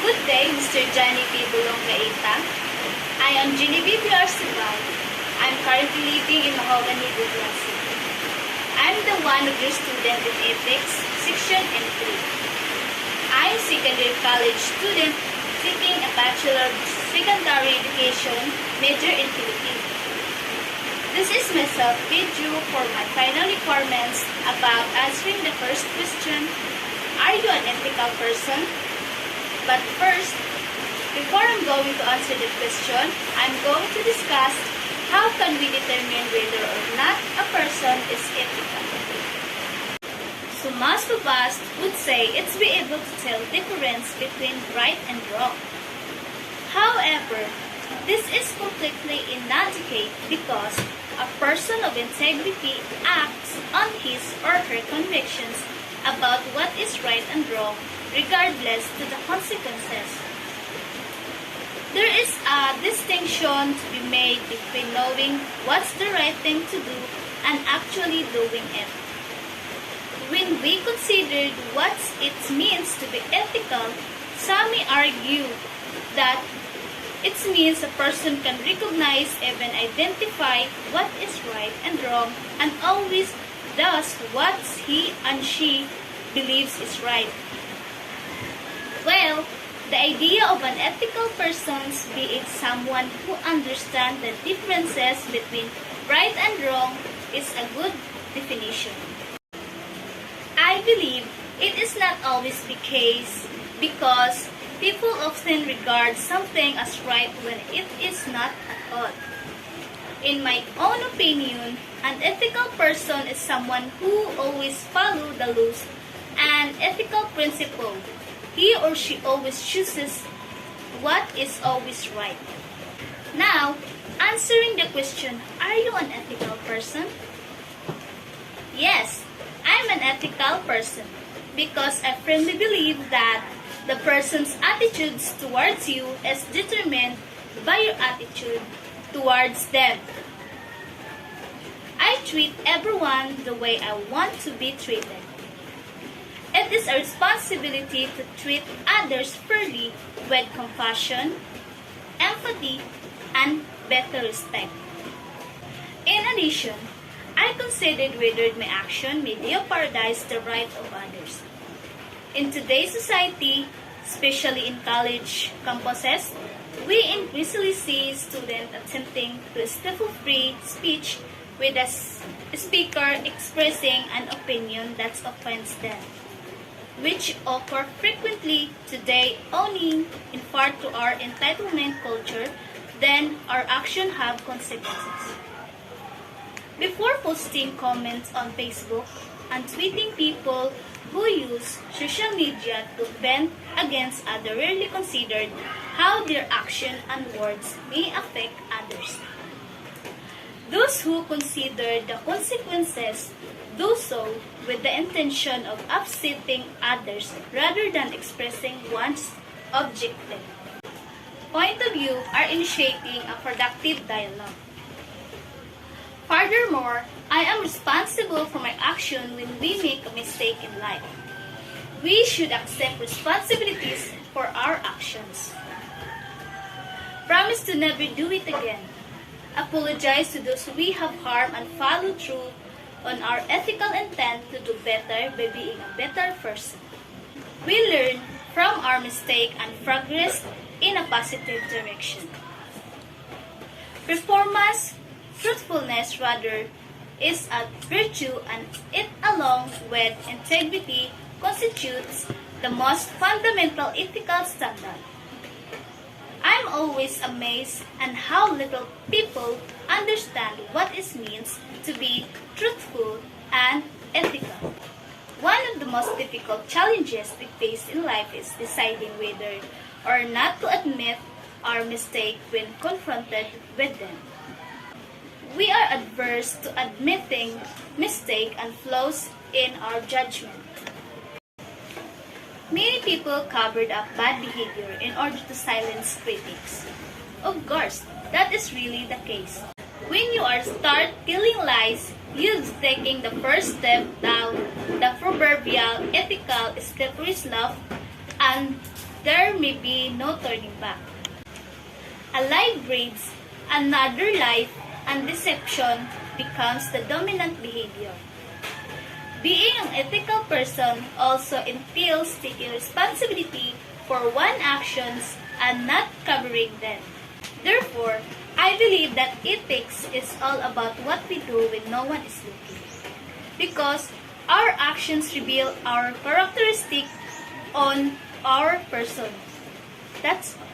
Good day, Mr. Jenevev I am Jenevev Arcibal. I'm currently living in Mahogany, Butuan City. I'm the one of your student in Ethics, Section M3. I'm a secondary college student seeking a Bachelor of Secondary Education major in Philippines. This is my self-video for my final requirements about answering the first question, are you an ethical person? But first, before I'm going to answer the question, I'm going to discuss how can we determine whether or not a person is ethical. So most of us would say it's be able to tell difference between right and wrong. However, this is completely inadequate because a person of integrity acts on his or her convictions about what is right and wrong regardless to the consequences. There is a distinction to be made between knowing what's the right thing to do and actually doing it. When we considered what it means to be ethical, some may argue that it means a person can recognize, even identify what is right and wrong, and always does what he and she believes is right. Well, the idea of an ethical person being someone who understands the differences between right and wrong is a good definition. I believe it is not always the case because people often regard something as right when it is not at all. In my own opinion, an ethical person is someone who always follows the laws and ethical principles. He or she always chooses what is always right. Now, answering the question, are you an ethical person? Yes, I'm an ethical person because I firmly believe that the person's attitudes towards you is determined by your attitude towards them. I treat everyone the way I want to be treated. It is a responsibility to treat others fairly with compassion, empathy, and better respect. In addition, I considered whether my action may jeopardize the right of others. In today's society, especially in college campuses, we increasingly see students attempting to stifle free speech with a speaker expressing an opinion that offends them, which occur frequently today owing in part to our entitlement culture, then our actions have consequences. Before posting comments on Facebook and tweeting, people who use social media to vent against others rarely considered how their action and words may affect others. Those who consider the consequences do so with the intention of upsetting others rather than expressing one's objective point of view are initiating a productive dialogue. Furthermore, I am responsible for my action when we make a mistake in life. We should accept responsibilities for our actions. Promise to never do it again. Apologize to those we have harmed and follow through on our ethical intent to do better by being a better person. We learn from our mistake and progress in a positive direction. Performance, truthfulness rather, is a virtue, and it along with integrity constitutes the most fundamental ethical standard. I'm always amazed at how little people understand what it means to be truthful and ethical. One of the most difficult challenges we face in life is deciding whether or not to admit our mistake when confronted with them. We are adverse to admitting mistakes and flaws in our judgment. Many people covered up bad behavior in order to silence critics. Of course, that is really the case. When you start telling lies, you're taking the first step down the proverbial ethical slippery slope, and there may be no turning back. A lie breeds another life, and deception becomes the dominant behavior. Being an ethical person also entails taking responsibility for one's actions and not covering them. Therefore, I believe that ethics is all about what we do when no one is looking. Because our actions reveal our characteristic on our person. That's all.